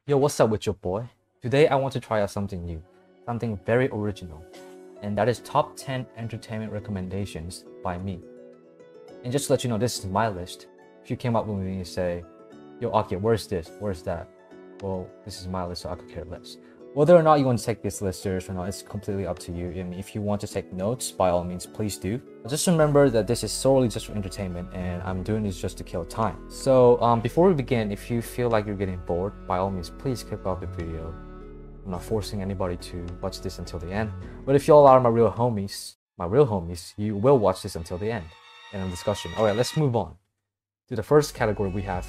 Yo, what's up with your boy? Today I want to try out something new, something very original, and that is top 10 entertainment recommendations by me. And just to let you know, this is my list. If you came up with me and say, yo, Aki, where's this? Where's that? Well, this is my list, so I could care less. Whether or not you want to take this list serious or not, it's completely up to you. I mean, if you want to take notes, by all means, please do. Just remember that this is solely just for entertainment, and I'm doing this just to kill time. So before we begin, if you feel like you're getting bored, by all means, please click off the video. I'm not forcing anybody to watch this until the end. But if y'all are my real homies, you will watch this until the end. And a discussion. Alright, let's move on to the first category. We have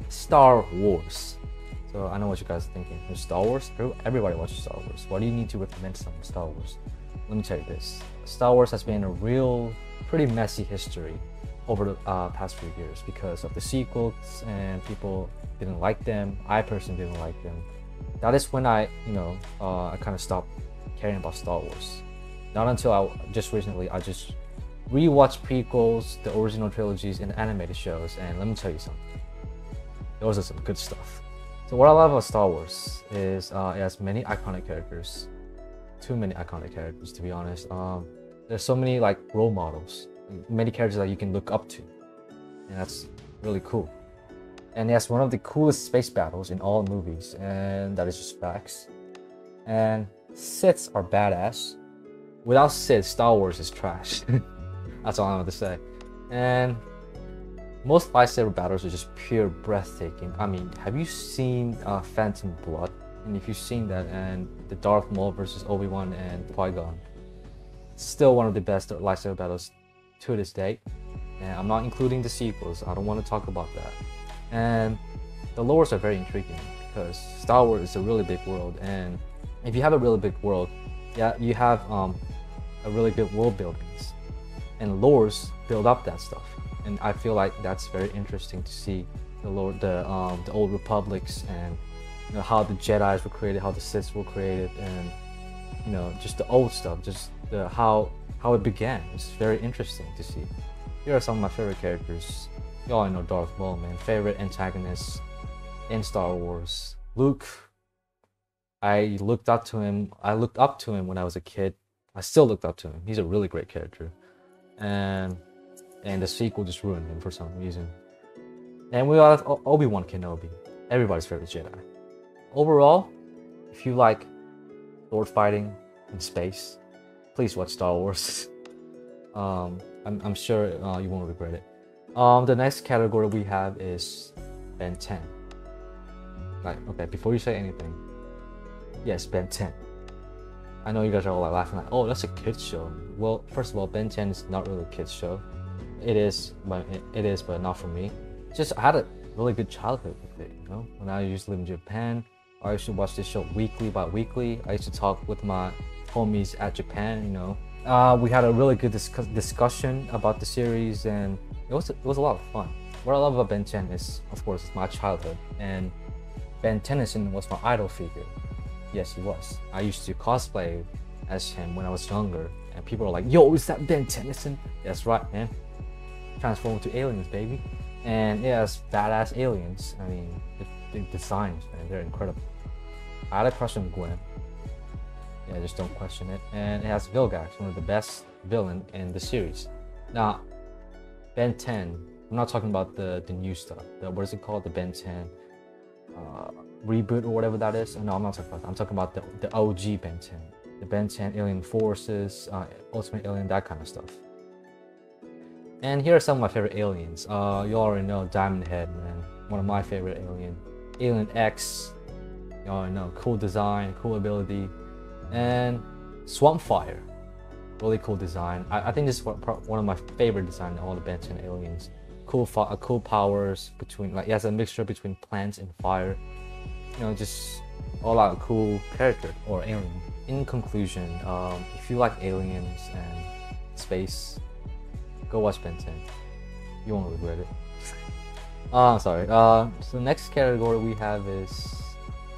Star Wars. So I know what you guys are thinking. There's Star Wars. Everybody watches Star Wars. Why do you need to recommend something Star Wars? Let me tell you this. Star Wars has been a pretty messy history over the past few years because of the sequels, and people didn't like them. I personally didn't like them. That is when I kind of stopped caring about Star Wars. Not until just recently, I just rewatched prequels, the original trilogies, and the animated shows, and let me tell you something. Those are some good stuff. So what I love about Star Wars is it has many iconic characters. Too many iconic characters, to be honest. There's so many like role models, many characters that you can look up to, and that's really cool. And it has one of the coolest space battles in all movies, and that is just facts. And Siths are badass. Without Sith, Star Wars is trash. That's all I have to say. And most lightsaber battles are just pure breathtaking. I mean, have you seen Phantom Blood? And if you've seen that, and the Darth Maul versus Obi-Wan and Qui-Gon, still one of the best lightsaber battles to this day. And I'm not including the sequels. I don't want to talk about that. And the lores are very intriguing because Star Wars is a really big world, and if you have a really big world, yeah, you have a really good world buildings, and lores build up that stuff. And I feel like that's very interesting to see the old republics, and how the Jedi's were created, how the Siths were created, and just the old stuff, just how it began. It's very interesting to see. Here are some of my favorite characters. Y'all know Darth Maul, man. Favorite antagonists in Star Wars. Luke. I looked up to him when I was a kid. I still looked up to him. He's a really great character, and the sequel just ruined him for some reason. And we have Obi-Wan Kenobi, everybody's favorite Jedi. Overall, if you like sword fighting in space, please watch Star Wars. I'm sure you won't regret it. The next category we have is Ben 10. Okay, before you say anything, yes, Ben 10. I know you guys are all laughing like, oh, that's a kids show. Well, first of all, Ben 10 is not really a kids show. It is, but not for me. Just I had a really good childhood with it. When I used to live in Japan, I used to watch this show weekly by weekly. I used to talk with my homies at Japan. We had a really good discussion about the series, and it was a lot of fun. What I love about Ben 10 is, of course, it's my childhood, and Ben Tennyson was my idol figure. Yes, he was. I used to cosplay as him when I was younger, and people were like, yo, is that Ben Tennyson? That's right, man. Transform to aliens, baby. And it has badass aliens. I mean, the designs, man, they're incredible. I had a crush on Gwen. Yeah, just don't question it. And it has Vilgax, one of the best villain in the series. Now, Ben 10, I'm not talking about the new stuff. What is it called? The Ben 10 reboot or whatever that is. No, I'm not talking about that. I'm talking about the OG Ben 10. The Ben 10 Alien Forces, Ultimate Alien, that kind of stuff. And here are some of my favorite aliens. You already know Diamond Head, man. One of my favorite aliens. Alien X. You already know. Cool design, cool ability. And Swampfire. Really cool design. I think this is one of my favorite designs in all the Ben 10 aliens. Cool powers between, like, it has a mixture between plants and fire. Just all out cool character or alien. In conclusion, if you like aliens and space, go watch Ben 10. You won't regret it. Sorry. So the next category we have is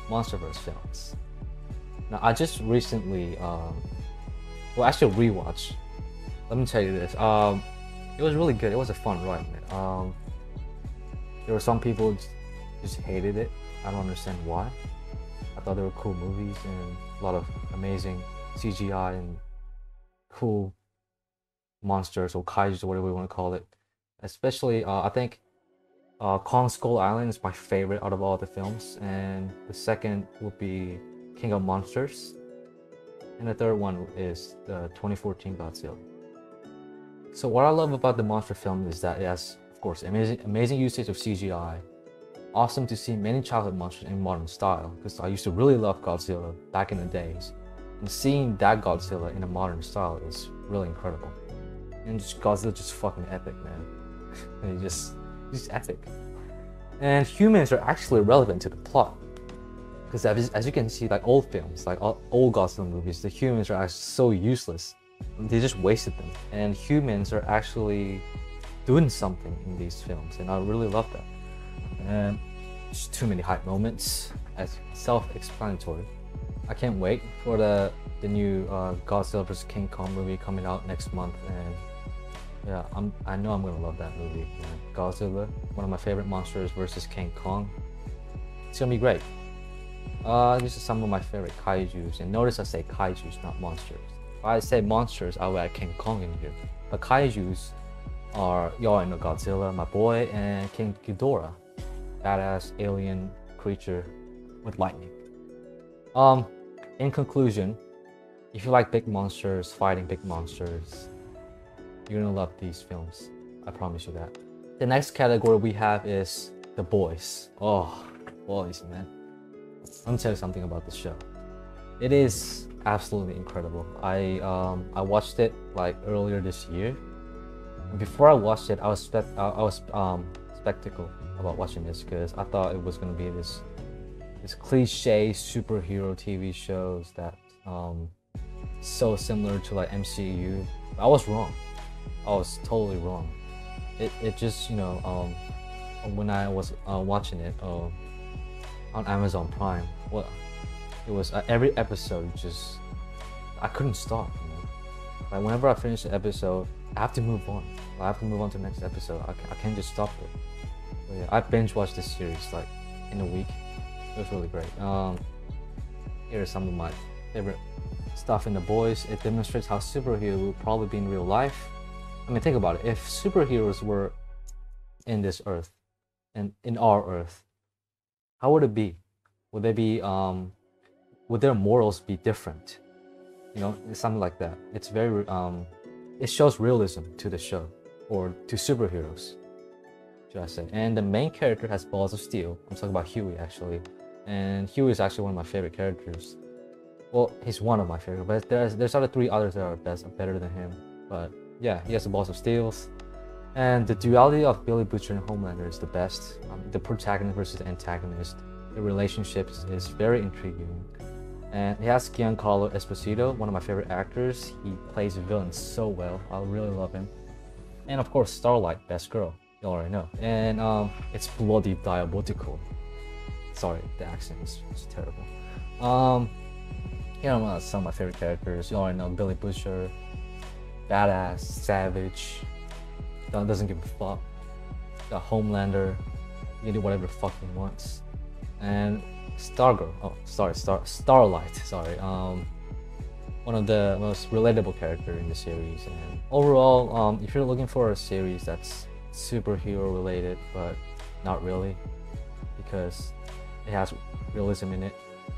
MonsterVerse films. Now, I just recently, actually rewatched. Let me tell you this. It was really good. It was a fun ride, man. There were some people just hated it. I don't understand why. I thought they were cool movies and a lot of amazing CGI and cool monsters or kaiju or whatever you want to call it. Especially, I think Kong Skull Island is my favorite out of all the films, and the second would be King of Monsters, and the third one is the 2014 Godzilla. So what I love about the monster film is that it has, of course, amazing usage of CGI. Awesome to see many childhood monsters in modern style, because I used to really love Godzilla back in the days, and seeing that Godzilla in a modern style is really incredible. And Godzilla just fucking epic, man. And he's just epic. And humans are actually relevant to the plot, because as you can see, like old films, like old Godzilla movies, the humans are actually so useless. They just wasted them, and humans are actually doing something in these films, and I really love that. And just too many hype moments, as self-explanatory. I can't wait for the new Godzilla vs King Kong movie coming out next month, and yeah, I know I'm gonna love that movie. Yeah. Godzilla, one of my favorite monsters versus King Kong. It's gonna be great. These are some of my favorite kaijus, and notice I say kaijus, not monsters. If I say monsters, I will add King Kong in here. But kaijus are, y'all know Godzilla, my boy, and King Ghidorah, badass alien creature with lightning. In conclusion, if you like big monsters, fighting big monsters, you're gonna love these films. I promise you that. The next category we have is the boys. Oh, boys, man. Let me tell you something about the show. It is absolutely incredible. I watched it like earlier this year. And before I watched it, I was skeptical about watching this, because I thought it was gonna be this cliche superhero TV shows that so similar to like MCU. I was wrong. I was totally wrong. It just, you know, when I was watching it on Amazon Prime, well, it was every episode just, I couldn't stop, you know. Like whenever I finish the episode, I have to move on. I have to move on to the next episode. I can't just stop it. But yeah, I binge watched this series like in a week. It was really great. Here are some of my favorite stuff in The Boys. It demonstrates how superhero will probably be in real life. I mean, think about it. If superheroes were in this earth, and in our earth, how would it be? Would they be, would their morals be different? You know, something like that. It's very, it shows realism to the show, or to superheroes, should I say. And the main character has balls of steel. I'm talking about Huey, actually. And Huey is actually one of my favorite characters. Well, he's one of my favorite, but there's other three others that are better than him. But yeah, he has the balls of steels. And the duality of Billy Butcher and Homelander is the best. The protagonist versus the antagonist. The relationship is very intriguing. And he has Giancarlo Esposito, one of my favorite actors. He plays villains so well. I really love him. And of course, Starlight, best girl. You already know. And it's bloody diabolical. Sorry, the accent is terrible. You know, some of my favorite characters. You already know Billy Butcher, badass, savage, doesn't give a fuck. Got Homelander, he can do whatever the fuck he wants. And Stargirl, Starlight, sorry. One of the most relatable character in the series. And overall, if you're looking for a series that's superhero related, but not really, because it has realism in it.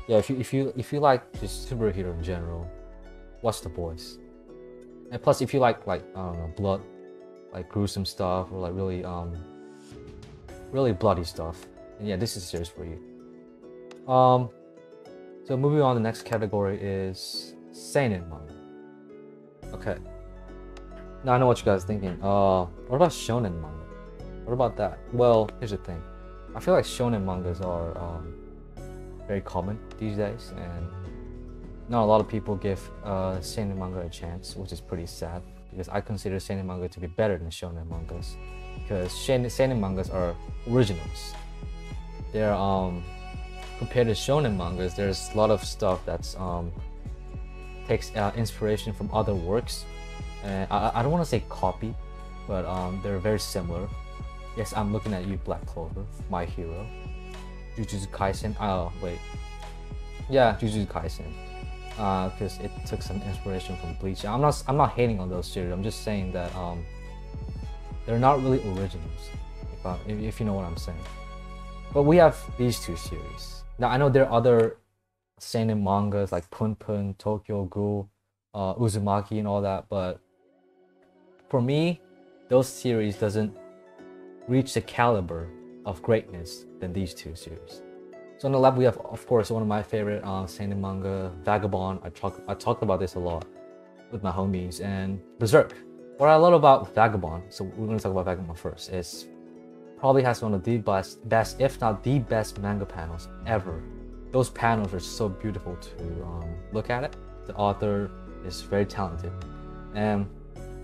Yeah, if you like just superhero in general, watch The Boys. And plus, if you like I don't know, blood, like gruesome stuff, or like really bloody stuff, and yeah, this is a series for you. So moving on, the next category is seinen manga. Okay. Now I know what you guys are thinking. What about shonen manga? What about that? Well, here's the thing. I feel like shonen mangas are very common these days, and not a lot of people give seinen manga a chance, which is pretty sad, because I consider seinen manga to be better than shonen mangas, because seinen mangas are originals. They're compared to shonen mangas, there's a lot of stuff that's takes inspiration from other works. I don't want to say copy, but they're very similar. Yes, I'm looking at you, Black Clover, my hero. Jujutsu Kaisen. Oh wait, yeah, Jujutsu Kaisen. Because it took some inspiration from Bleach. I'm not hating on those series. I'm just saying that they're not really originals, if you know what I'm saying. But we have these two series. Now I know there are other seinen mangas like Pun Pun, Tokyo Ghoul, Uzumaki, and all that, but for me, those series doesn't reach the caliber of greatness than these two series. So on the left we have, of course, one of my favorite seinen manga, Vagabond. I talked about this a lot with my homies, and Berserk. What I love about Vagabond, so we're going to talk about Vagabond first, is probably has one of the best, if not the best, manga panels ever. Those panels are so beautiful to look at it. The author is very talented, and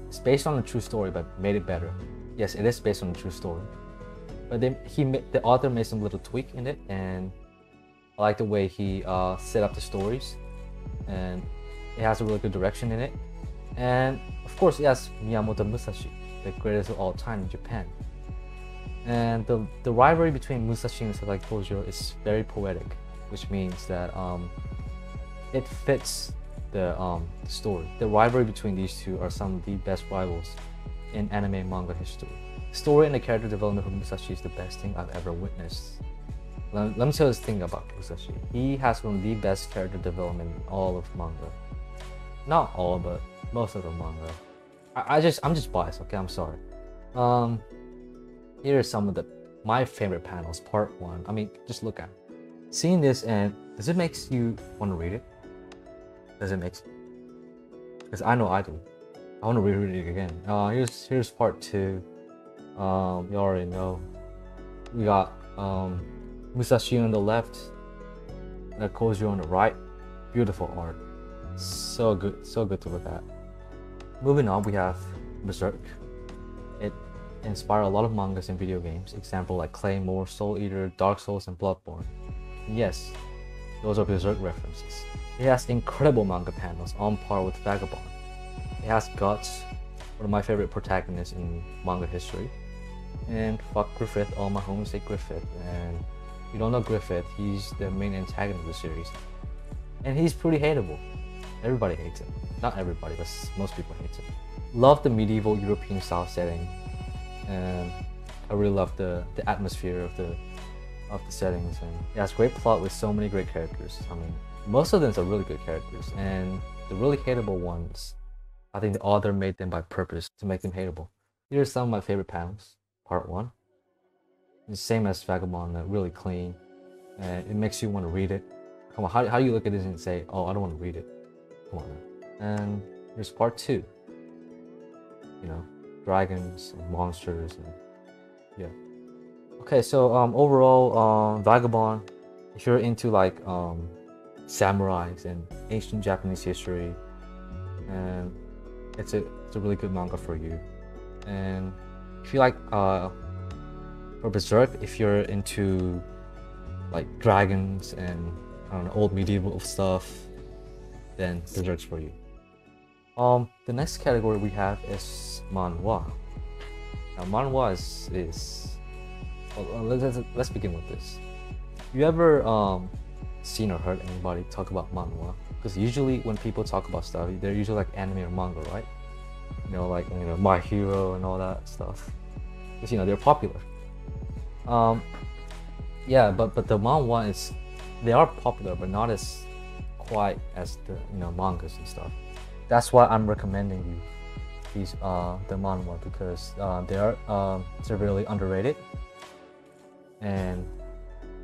it's based on a true story, but made it better. Yes, it is based on a true story, but the author made some little tweak in it, and I like the way he set up the stories, and it has a really good direction in it. And of course, it has Miyamoto Musashi, the greatest of all time in Japan. And the rivalry between Musashi and Sakai Kojiro is very poetic, which means that it fits the story. The rivalry between these two are some of the best rivals in anime manga history. The story and the character development for Musashi is the best thing I've ever witnessed. Let me tell you this thing about Musashi. He has one of the best character development in all of manga. Not all, but most of the manga. I'm just biased, okay? I'm sorry. Here are some of my favorite panels. Part 1. I mean, just look at it. Seeing this, and does it make you want to read it? Does it make? Because I know I do. I want to reread it again. Here's part 2. You already know. We got Musashi on the left, and Kojiro on the right. Beautiful art. So good to look at. Moving on, we have Berserk. It inspired a lot of mangas and video games. Example like Claymore, Soul Eater, Dark Souls, and Bloodborne. And yes, those are Berserk references. It has incredible manga panels on par with Vagabond. It has Guts, one of my favorite protagonists in manga history. And fuck Griffith, all my homies say Griffith. And if you don't know Griffith, he's the main antagonist of the series. And he's pretty hateable. Everybody hates him. Not everybody, but most people hate him. Love the medieval European style setting. And I really love the atmosphere of the settings, and it has great plot with so many great characters. I mean, most of them are really good characters, and the really hateable ones, I think the author made them by purpose to make them hateable. Here are some of my favorite panels. Part 1. The same as Vagabond, really clean, and it makes you want to read it. Come on, how do you look at this and say, oh, I don't want to read it? Come on, man. And here's part 2. You know, dragons and monsters, and yeah. Okay, so overall, Vagabond, if you're into like samurais and ancient Japanese history, and it's a really good manga for you. And if you like for Berserk, if you're into like dragons and I don't know, old medieval stuff, then Berserk's for you. The next category we have is manhwa. Now manhwa is well, let's begin with this. You ever seen or heard anybody talk about manhwa? Because usually when people talk about stuff, they're usually like anime or manga, right? You know, like My Hero and all that stuff. Because they're popular. Yeah, but the manhwa they are popular, but not as quite as the mangas and stuff. That's why I'm recommending you these the manhwa, because they are severely underrated, and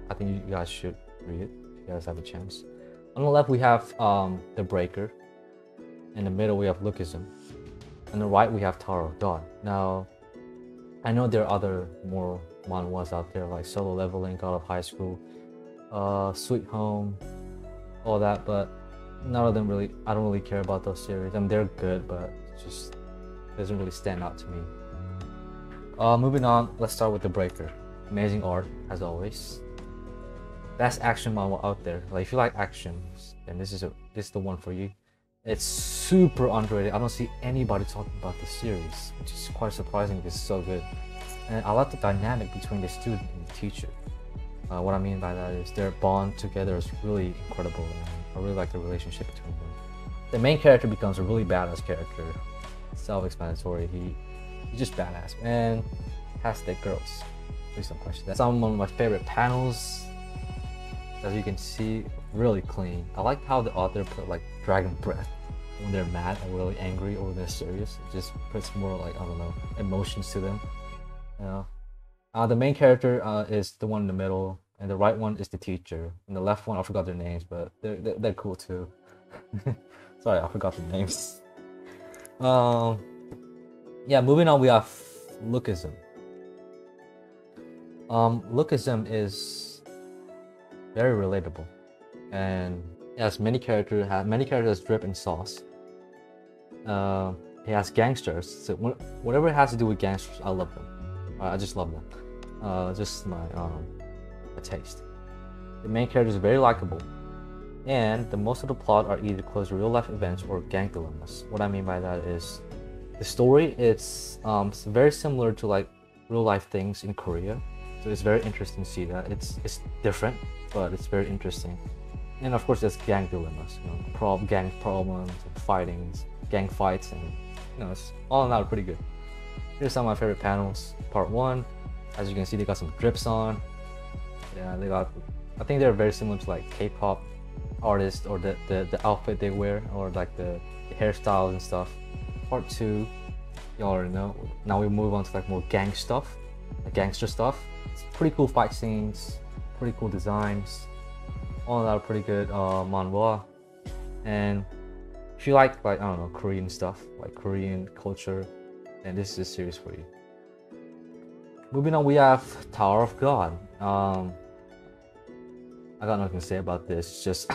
I think you guys should read it if you guys have a chance. On the left we have The Breaker. In the middle we have Lookism. On the right we have Tower of God. Now, I know there are other more manhwas out there like Solo Leveling, God of High School, Sweet Home, all that, but none of them really, I don't really care about those series. I mean, they're good, but it just doesn't really stand out to me. Moving on, let's start with The Breaker. Amazing art, as always. Best action manhwa out there. Like, if you like action, then this is the one for you. It's super underrated. I don't see anybody talking about this series, which is quite surprising because it's so good. And I like the dynamic between the student and the teacher. What I mean by that is their bond together is really incredible, and I really like the relationship between them. The main character becomes a really badass character. Self-explanatory. He's just badass and has thick girls. Please don't question that. Some of my favorite panels, as you can see, really clean. I like how the author put like dragon breath when they're mad or really angry or they're serious. It just puts more like, I don't know, emotions to them. You know. The main character is the one in the middle, and the right one is the teacher, and the left one I forgot their names, but they're cool too. Sorry, I forgot the names. Yeah, moving on, we have Lookism. Lookism is very relatable, and it has many characters. Drip and sauce. It has gangsters. So whatever it has to do with gangsters, I love them. I just love them. Just my taste. The main character is very likable, and the most of the plot are either close to real life events or gang dilemmas. What I mean by that is the story. It's very similar to like real life things in Korea, so it's very interesting to see that. It's different, but it's very interesting. And of course, there's gang dilemmas, you know, gang problems, fightings, gang fights, and you know, it's all in all pretty good. Here's some of my favorite panels. Part 1, as you can see, they got some drips on. Yeah, they got, I think they're very similar to like K-pop artists, or the outfit they wear, or like the hairstyles and stuff. Part 2, you already know. Now we move on to like more gang stuff, like gangster stuff. It's pretty cool fight scenes, pretty cool designs. All in all pretty good manhwa. And if you like I don't know, Korean stuff, like Korean culture, then this is a series for you. Moving on, we have Tower of God. I got nothing to say about this. It's just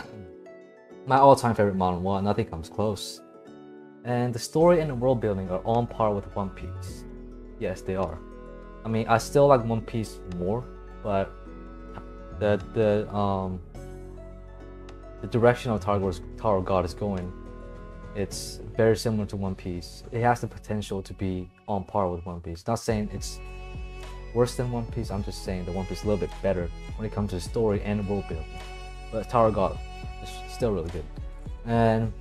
my all-time favorite manhwa. Nothing comes close. And the story and the world building are on par with One Piece. Yes, they are. I mean, I still like One Piece more, but the direction of Tower of God is going, it's very similar to One Piece. It has the potential to be on par with One Piece. Not saying it's worse than One Piece, I'm just saying the One Piece is a little bit better when it comes to story and world building. But Tower of God is still really good. And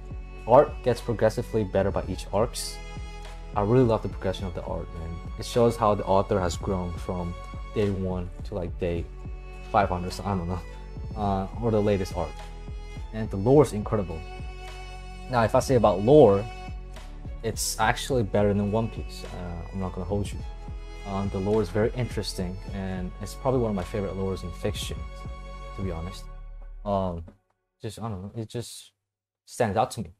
art gets progressively better by each arcs. I really love the progression of the art, man. It shows how the author has grown from day 1 to like day 500, so I don't know, or the latest art. And the lore is incredible. Now, if I say about lore, it's actually better than One Piece. I'm not gonna hold you. The lore is very interesting, and it's probably one of my favorite lores in fiction, to be honest. Just, I don't know, it just stands out to me.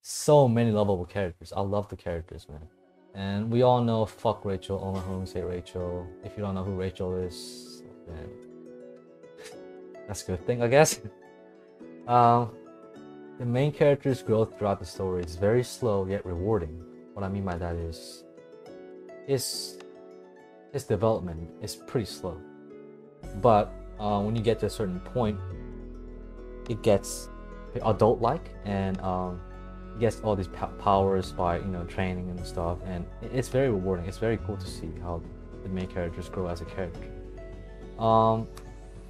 So many lovable characters. I love the characters, man. And we all know, fuck Rachel, only homies hate Rachel. If you don't know who Rachel is, then that's a good thing, I guess. The main character's growth throughout the story is very slow yet rewarding. What I mean by that is his development is pretty slow, but when you get to a certain point, it gets adult-like, and he gets all these powers by, you know, training and stuff, and it's very rewarding. It's very cool to see how the main characters grow as a character.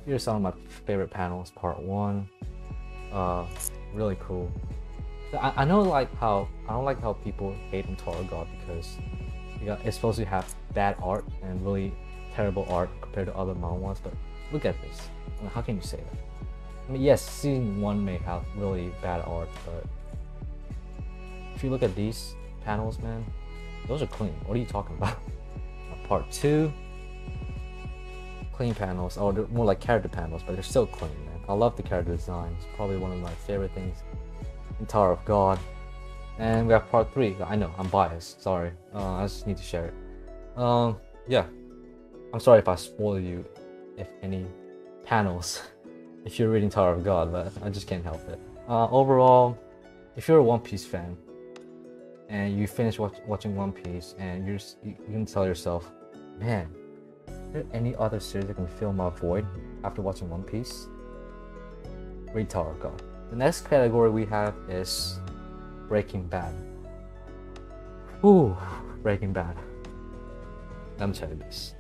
Here's some of my favorite panels. Part 1, really cool. I know, like how I don't like how people hate on Tower of God, because it's supposed to have bad art and really terrible art compared to other manhwas, but look at this. I mean, how can you say that? I mean, yes, season 1 may have really bad art, but if you look at these panels, man, those are clean. What are you talking about? Part 2, clean panels, or they're more like character panels, but they're still clean, man. I love the character design. It's probably one of my favorite things in Tower of God. And we have part 3. I know, I'm biased. Sorry. I just need to share it. Yeah. I'm sorry if I spoil you, if any panels, if you're reading Tower of God, but I just can't help it. Overall, if you're a One Piece fan, and you finish watching One Piece, and you can tell yourself, man, is there any other series that can fill my void after watching One Piece? Read Tower of God. The next category we have is Breaking Bad. Ooh, Breaking Bad. Let me tell you this.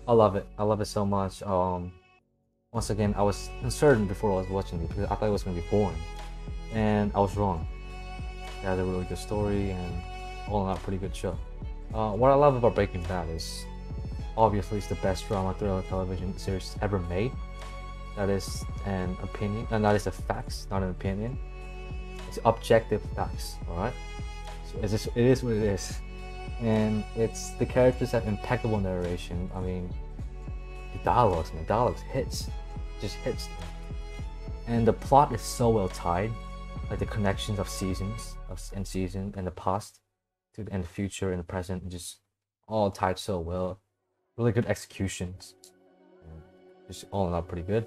I love it. I love it so much. Once again, I was concerned before I was watching it because I thought it was going to be boring, and I was wrong. It has a really good story and all in all, pretty good show. What I love about Breaking Bad is obviously it's the best drama thriller television series ever made. That is an opinion, and that is the facts, not an opinion. It's objective facts, alright? So it is what it is. And it's the characters have impeccable narration. I mean, the dialogues, man, dialogues hits. Just hits. And the plot is so well tied. Like the connections of seasons and the past and the future and the present, just all tied so well. Really good executions. Just all in all pretty good.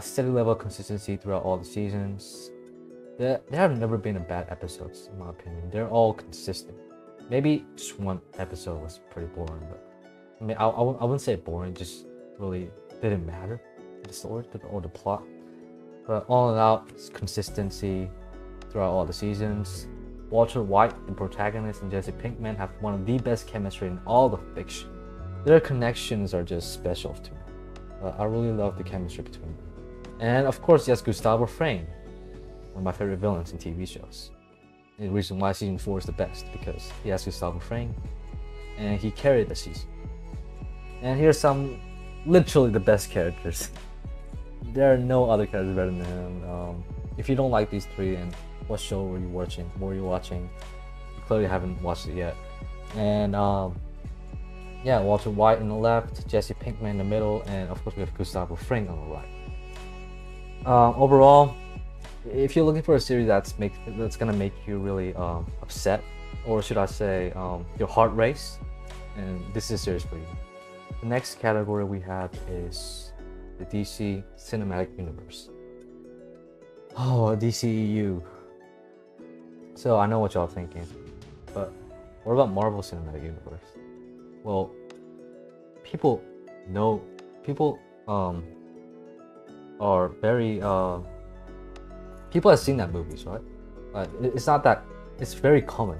Steady level of consistency throughout all the seasons. There have never been a bad episodes in my opinion. They're all consistent. Maybe just one episode was pretty boring, but I mean I wouldn't say boring, just really didn't matter, the story or the plot. But all in all, it's consistency throughout all the seasons. Walter White, the protagonist, and Jesse Pinkman have one of the best chemistry in all the fiction. Their connections are just special to me. I really love the chemistry between them. And of course, yes, Gustavo Fring, one of my favorite villains in TV shows. The reason why season 4 is the best, because he has Gustavo Fring, and he carried the season. And here's some literally the best characters. There are no other characters better than him. If you don't like these three, then what show were you watching? You clearly haven't watched it yet. And yeah, Walter White on the left, Jesse Pinkman in the middle, and of course we have Gustavo Fring on the right. Overall, if you're looking for a series that's gonna make you really upset, or should I say your heart race, and this is a series for you. The next category we have is the DC Cinematic Universe. Oh, DCEU. So I know what y'all thinking, but what about Marvel Cinematic Universe? Well, people are very people have seen that movies, right? It's not that it's very common.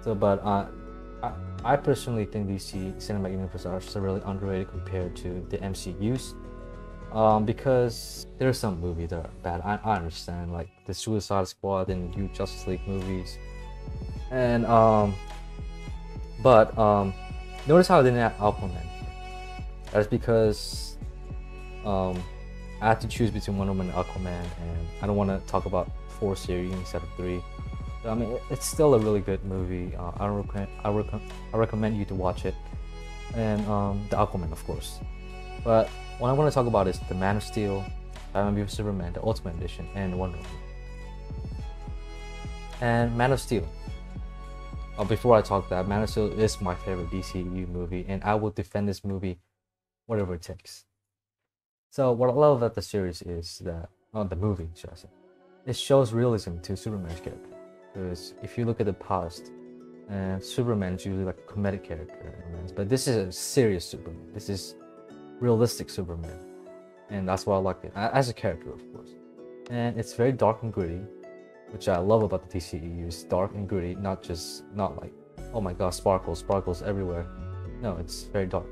So, but I personally think DC Cinematic Universe are severely underrated compared to the MCU's. Because there are some movies that are bad. I understand, like the Suicide Squad and New Justice League movies, and notice how I didn't add Aquaman. That's because I had to choose between Wonder Woman and Aquaman, and I don't want to talk about 4 series instead of 3. So, I mean, it's still a really good movie. I recommend you to watch it, and the Aquaman, of course. But what I want to talk about is the Man of Steel, Batman v Superman, the Ultimate Edition, and Wonder Woman. And Man of Steel. Before I talk that, Man of Steel is my favorite DCU movie, and I will defend this movie whatever it takes. So what I love about the series is that, the movie, should I say, it shows realism to Superman's character. Because if you look at the past, Superman's usually like a comedic character, but this is a serious Superman. This is realistic Superman, and that's why I like it as a character, of course. And it's very dark and gritty, which I love about the DCEU. It's dark and gritty, not like, oh my god, sparkles everywhere. No, it's very dark.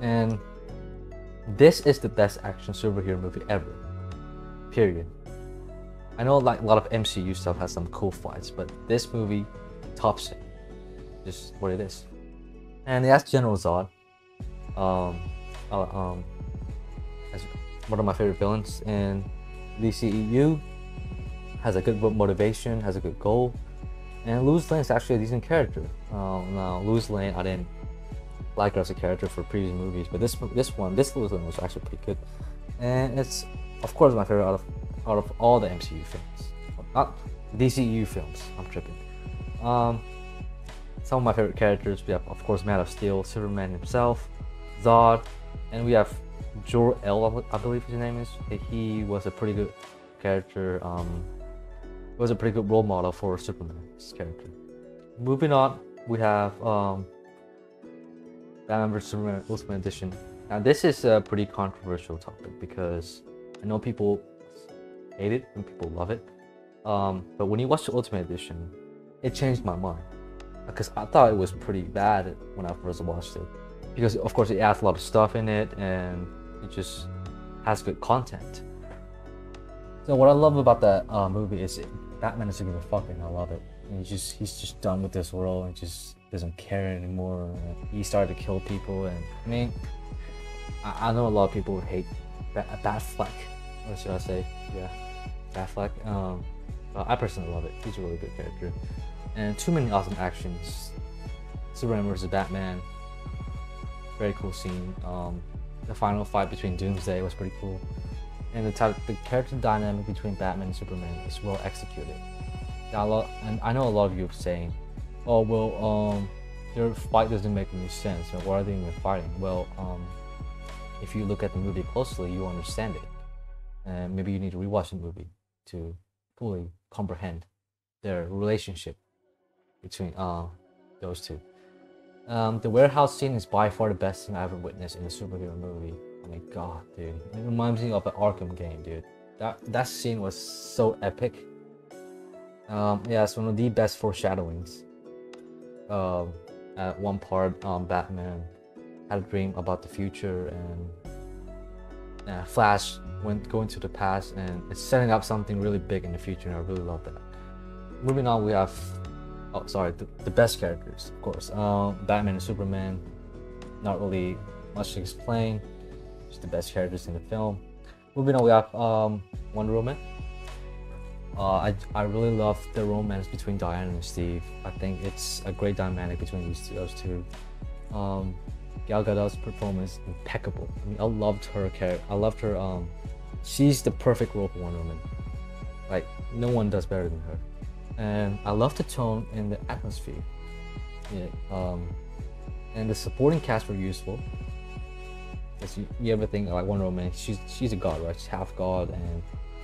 And this is the best action superhero movie ever, period. I know like a lot of MCU stuff has some cool fights, but this movie tops it. Just what it is. And it has General Zod as one of my favorite villains, and DCEU has a good motivation, has a good goal, and Lois Lane is actually a decent character. Now Lois Lane, I didn't like her as a character for previous movies, but this Lois Lane was actually pretty good, and it's of course my favorite out of all the MCU films, not DCEU films. I'm tripping. Some of my favorite characters, we have of course Man of Steel, Superman himself, Zod, and we have Jor-El, I believe his name is. He was a pretty good character. Was a pretty good role model for Superman's character. Moving on, we have Batman vs Superman Ultimate Edition. Now this is a pretty controversial topic because I know people hate it and people love it. But when you watch the Ultimate Edition, it changed my mind because I thought it was pretty bad when I first watched it. Because of course it adds a lot of stuff in it, and it just has good content. So what I love about that movie is Batman doesn't give a fuck, and I love it. And he's just done with this world and just doesn't care anymore. And he started to kill people, and I mean, I know a lot of people hate Batfleck, or should I say, yeah, Batfleck. But I personally love it. He's a really good character, and too many awesome actions. Superman versus Batman, very cool scene. The final fight between Doomsday was pretty cool, and the character dynamic between Batman and Superman is well executed. And I know a lot of you are saying, "Oh well, their fight doesn't make any sense. Why are they even fighting?" Well, if you look at the movie closely, you understand it, and maybe you need to rewatch the movie to fully comprehend their relationship between those two. The warehouse scene is by far the best thing I ever witnessed in a superhero movie. I mean, God, dude, it reminds me of an Arkham game, dude. That scene was so epic. Yeah, it's one of the best foreshadowings. At one part, Batman had a dream about the future, and Flash going to the past, and it's setting up something really big in the future, and I really love that. Moving on, we have, oh sorry, the best characters, of course. Batman and Superman, not really much to explain, just the best characters in the film. Moving on, we have Wonder Woman. I really love the romance between Diana and Steve. I think it's a great dynamic between those two. Gal Gadot's performance impeccable. I mean, I loved her character. I loved her. She's the perfect role for Wonder Woman. Like, no one does better than her. And I love the tone and the atmosphere. Yeah. And the supporting cast were useful. Cause you ever think like Wonder Woman? She's a god, right? She's half god, and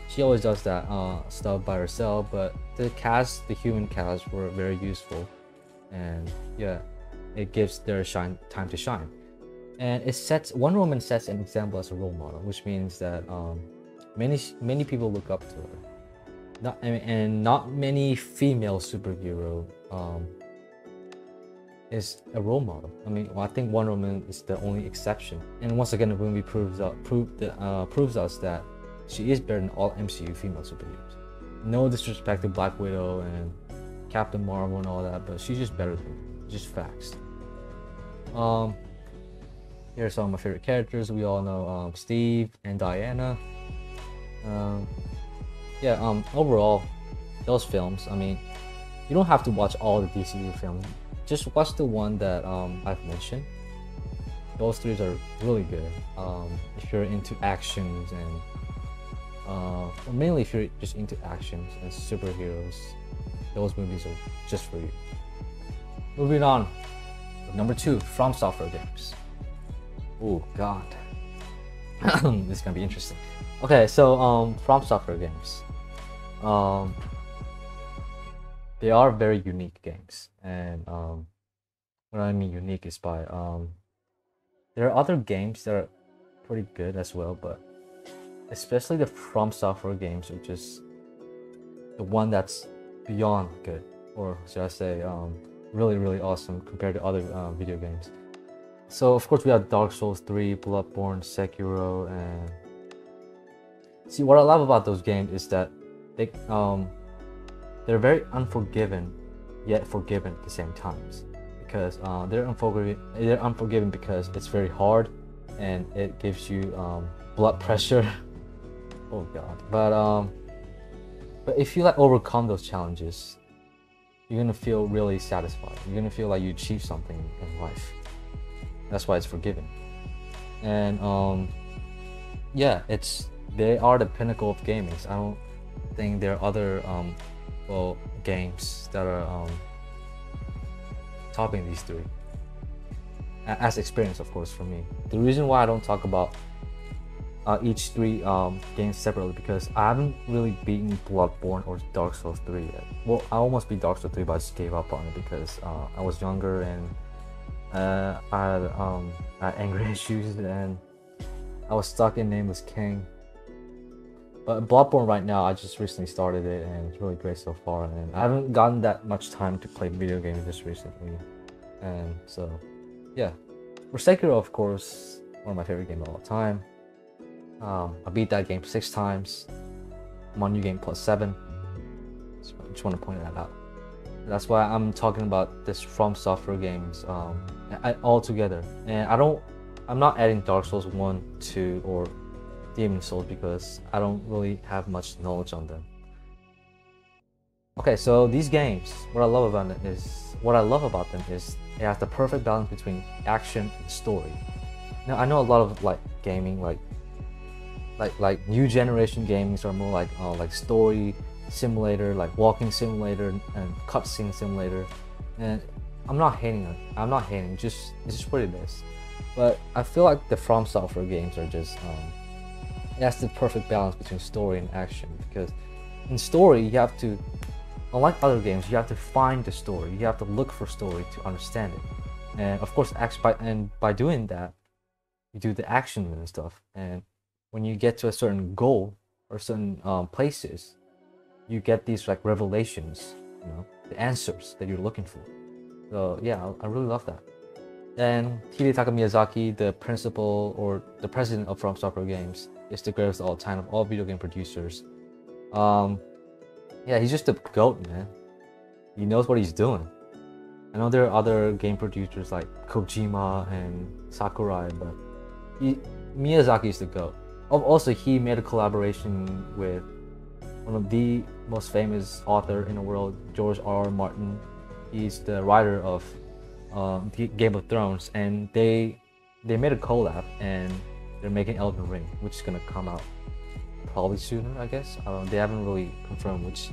she always does that stuff by herself. But the human cast, were very useful, and yeah, it gives their time to shine. And Wonder Woman sets an example as a role model, which means that many people look up to her. Not many female superhero is a role model. I mean, I think Wonder Woman is the only exception. And once again, the movie proves us that she is better than all MCU female superheroes. No disrespect to Black Widow and Captain Marvel and all that, but she's just better than them. Just facts. Here are some of my favorite characters. We all know Steve and Diana. Overall, those films, I mean, you don't have to watch all the DCU films. Just watch the one that I've mentioned. Those three are really good. If you're into actions and or mainly if you're just into actions and superheroes, those movies are just for you. Moving on, number 2, From Software games. Oh God, this is gonna be interesting. Okay, so From Software games. They are very unique games, and what I mean unique is by there are other games that are pretty good as well, but especially the From Software games are just the one that's beyond good, or should I say really awesome compared to other video games. So of course we have Dark Souls 3, Bloodborne, Sekiro, and see what I love about those games is that they're very unforgiving yet forgiven at the same times, because they're unforgiving because it's very hard and it gives you blood pressure. Oh God. But if you like overcome those challenges, you're gonna feel really satisfied. You're gonna feel like you achieved something in life. That's why it's forgiving. And yeah, they are the pinnacle of gaming. I don't think there are other games that are topping these three as experience, of course, for me. The reason why I don't talk about each three games separately, because I haven't really beaten Bloodborne or Dark Souls 3 yet. Well, I almost beat Dark Souls 3, but I just gave up on it because I was younger and I had anger issues, and I was stuck in Nameless King. But Bloodborne right now, I just recently started it, and it's really great so far. And I haven't gotten that much time to play video games just recently, and so yeah. For Sekiro, of course, one of my favorite games of all time. I beat that game 6 times. I'm on New Game Plus 7. Just want to point that out. That's why I'm talking about this From Software games all together. And I'm not adding Dark Souls 1, 2, or Demon Souls because I don't really have much knowledge on them. Okay, so these games, what I love about them is it has the perfect balance between action and story. Now I know a lot of like gaming, like new generation games are more like story simulator, like walking simulator and cutscene simulator, and I'm not hating it. I'm not hating. It's just what it is. But I feel like the From Software games are just it has the perfect balance between story and action, because in story you have to, unlike other games, you have to find the story. You have to look for story to understand it, and of course, by doing that, you do the action and stuff. And when you get to a certain goal or certain places, you get these like revelations, the answers that you're looking for. So yeah, I really love that. And Hidetaka Miyazaki, the principal or the president of From Software Games, is the greatest of all time of all video game producers. Yeah, he's just a goat, man. He knows what he's doing. I know there are other game producers like Kojima and Sakurai, but Miyazaki is the goat. Also, he made a collaboration with one of the most famous author in the world, George R.R. Martin. He's the writer of Game of Thrones, and they made a collab, and they're making Elden Ring, which is gonna come out probably sooner, I guess. They haven't really confirmed which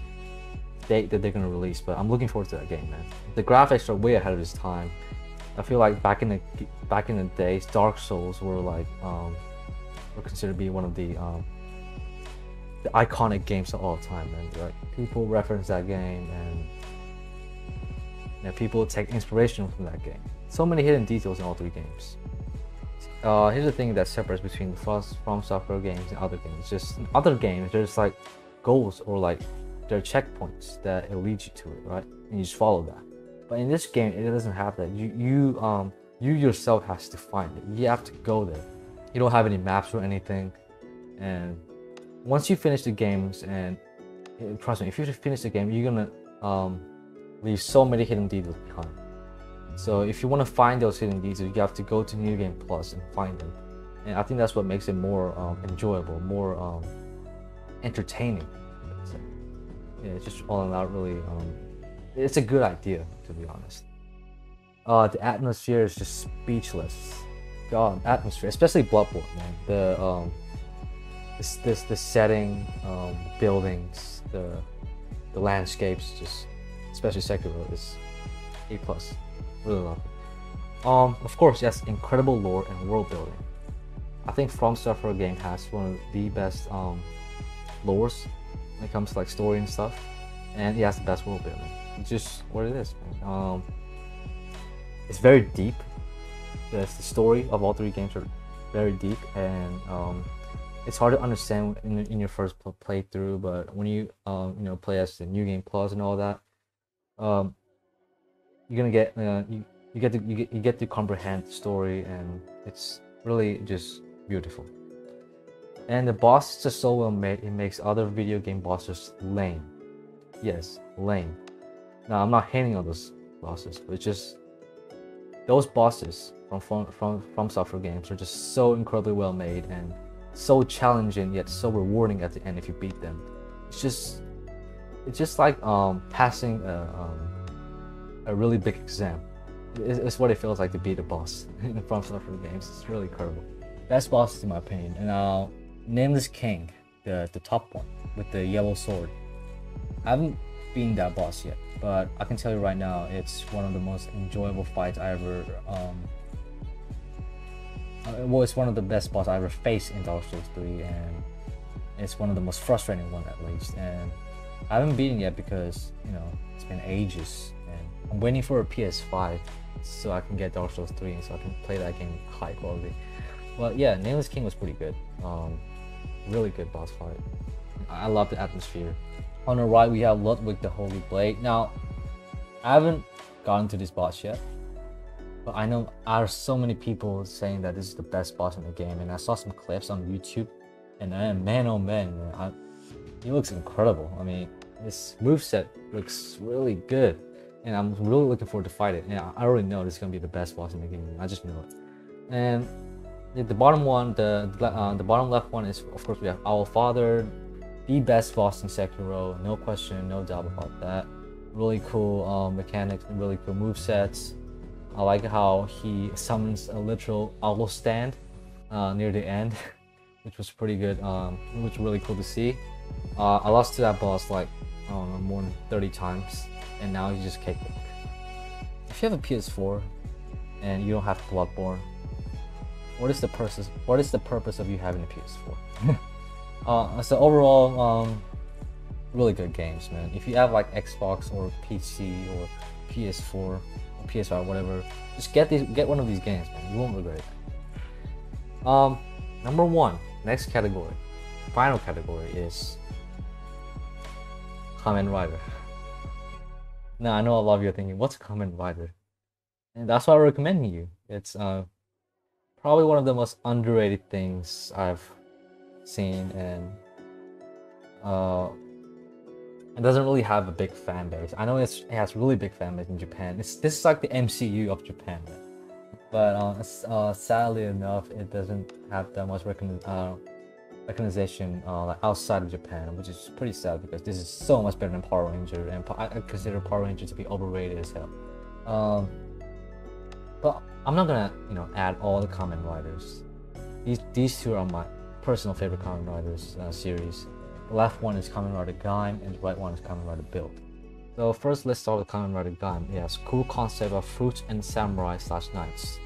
date that they're gonna release, but I'm looking forward to that game, man. The graphics are way ahead of its time. I feel like back in the days, Dark Souls were like were considered to be one of the iconic games of all time, man. Right? People reference that game, and people take inspiration from that game. So many hidden details in all 3 games. Here's the thing that separates between the From Software games and other games. Just in other games, there's like goals or like there are checkpoints that it leads you to it, right? And you just follow that. But in this game, it doesn't have that. You yourself has to find it. You have to go there. You don't have any maps or anything. And once you finish the games, and trust me, if you finish the game, you're gonna leave so many hidden details behind. So if you want to find those hidden details, you have to go to New Game Plus and find them. And I think that's what makes it more enjoyable, more entertaining. Yeah, it's just all in all really, it's a good idea, to be honest. The atmosphere is just speechless. God, atmosphere, especially Bloodborne, man. The setting, buildings, the landscapes, just especially Sekiro is A+. Really love it. Of course, yes, incredible lore and world building. I think From Software game has one of the best lores when it comes to like story and stuff, and it has the best world building. It's just what it is, man. It's very deep. Yes, the story of all 3 games are very deep, and it's hard to understand in your first playthrough. But when you play as the New Game Plus and all that, you're gonna get you get to comprehend the story, and it's really just beautiful. And the boss is just so well made, it makes other video game bosses lame. Yes, lame. Now I'm not hating on those bosses, but it's just those bosses from Software games are just so incredibly well made and so challenging yet so rewarding at the end if you beat them. It's just like passing a really big exam. It's what it feels like to beat a boss in From Software games. It's really incredible. Best bosses in my opinion. And Nameless King, the top one with the yellow sword. I haven't beaten that boss yet, but I can tell you right now, it's one of the most enjoyable fights I ever. Well, it's one of the best bosses I ever faced in Dark Souls 3, and it's one of the most frustrating one at least. And I haven't beaten yet because it's been ages, and I'm waiting for a PS5 so I can get Dark Souls 3 and so I can play that game high quality. But yeah, Nameless King was pretty good. Really good boss fight. I love the atmosphere. On the right we have Ludwig the Holy Blade. Now, I haven't gotten to this boss yet, but I know there are so many people saying that this is the best boss in the game, and I saw some clips on YouTube And man, oh man, he looks incredible. I mean, his moveset looks really good, and I'm really looking forward to fight it. And I already know this is gonna be the best boss in the game. I just know it. And the bottom one, the bottom left one is, of course, we have Our Father, the best boss in Sekiro, no question, no doubt about that. Really cool mechanics and really cool movesets. I like how he summons a literal owl stand near the end, which was pretty good. Which was really cool to see. I lost to that boss like, I don't know, more than 30 times, and now he's just cakewalk. If you have a PS4 and you don't have Bloodborne, what is the purpose of you having a PS4? So overall, really good games, man. If you have like Xbox or PC or PS4 or PS5, whatever, just get one of these games, man. You won't regret it. Number one, next category, final category is Kamen Rider. Now I know a lot of you are thinking, what's Kamen Rider? And that's why I'm recommending you. It's probably one of the most underrated things I've seen, and it doesn't really have a big fan base. I know it has really big fan base in Japan. This is like the MCU of Japan, but sadly enough, it doesn't have that much recognition like outside of Japan, which is pretty sad because this is so much better than Power Ranger, and I consider Power Ranger to be overrated as hell. But I'm not gonna, add all the Kamen Riders. These two are my personal favorite Kamen Riders series. The left one is Kamen Rider Gaim, and the right one is Kamen Rider Build. So first, let's start with Kamen Rider Gaim. It has cool concept of fruits and samurai / knights.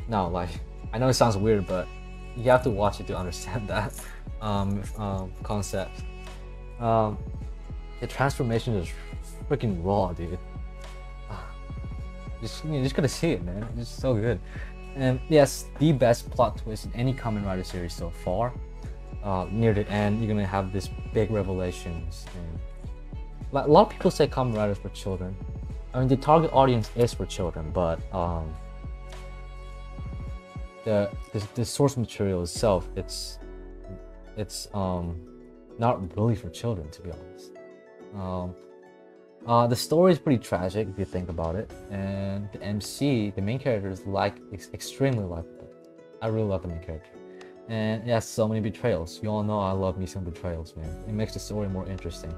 Now, like, I know it sounds weird, but you have to watch it to understand that concept. The transformation is freaking raw, dude. You just gotta see it, man. It's so good. And yes, the best plot twist in any Kamen Rider series so far. Near the end, you're gonna have this big revelations. And a lot of people say Kamen Riders for children. I mean, the target audience is for children, but the source material itself, it's not really for children, to be honest. The story is pretty tragic if you think about it, and the MC, the main character, is extremely likable. I really love the main character, and it has so many betrayals. You all know I love me some betrayals, man. It makes the story more interesting.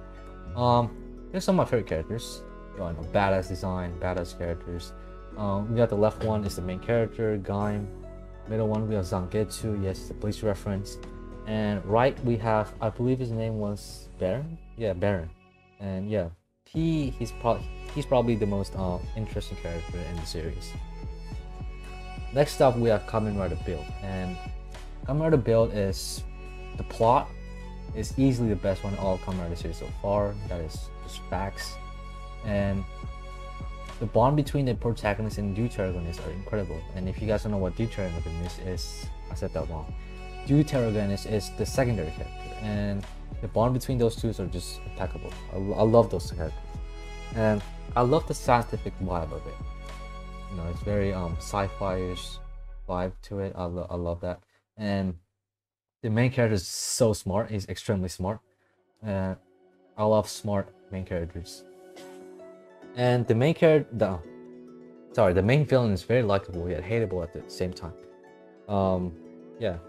Here's some of my favorite characters. Badass design, badass characters. We got the left one is the main character, Gaim. Middle one we have Zangetsu, yes, the Bleach reference. And right we have, I believe his name was Baron. Yeah, Baron, and yeah. He's probably the most interesting character in the series. Next up, we have Kamen Rider Build, and Kamen Rider Build is the plot is easily the best one in all Kamen Rider series so far. That is just facts, and the bond between the protagonist and deuteragonist are incredible. And if you guys don't know what deuteragonist is, I said that wrong. Deuteragonist is the secondary character, and the bond between those two are just impeccable. I love those characters, and I love the scientific vibe of it. It's very sci-fi-ish vibe to it. I love that, and the main character is so smart. He's extremely smart, and I love smart main characters. And the main the main villain is very likable yet hateable at the same time. Yeah,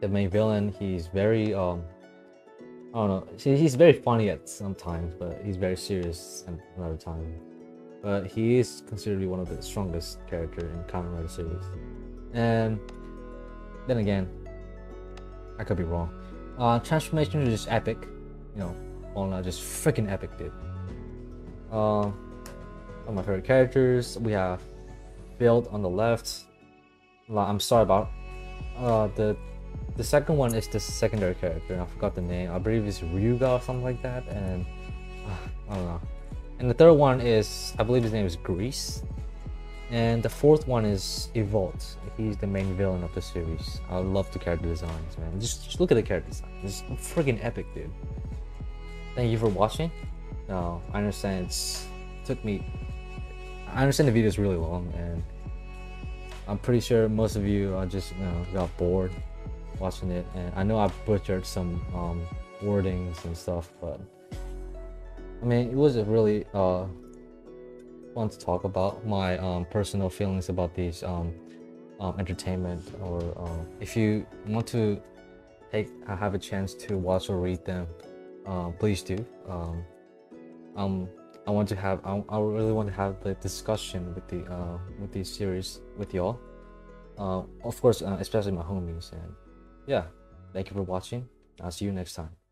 the main villain, he's very I don't know. He's very funny at sometimes, but he's very serious at another time. But he is considered to be one of the strongest characters in Kamen Rider series. And then again, I could be wrong. Transformation is just epic. Just freaking epic, dude. One of my favorite characters. We have Build on the left. I'm sorry about the second one is the secondary character, and I forgot the name. I believe it's Ryuga or something like that, and I don't know. And the third one is, I believe his name is Grease. And the fourth one is Evolt. He's the main villain of the series. I love the character designs, man. Just look at the character design. It's freaking epic, dude. Thank you for watching. No, I understand I understand the video is really long, and I'm pretty sure most of you are just got bored. watching it, and I know I butchered some wordings and stuff, but I mean, it was a really fun to talk about my personal feelings about these entertainment, or if you want to have a chance to watch or read them, please do. Um, I want to have I really want to have the discussion with the series with y'all. Of course, especially my homies. And yeah, thank you for watching. I'll see you next time.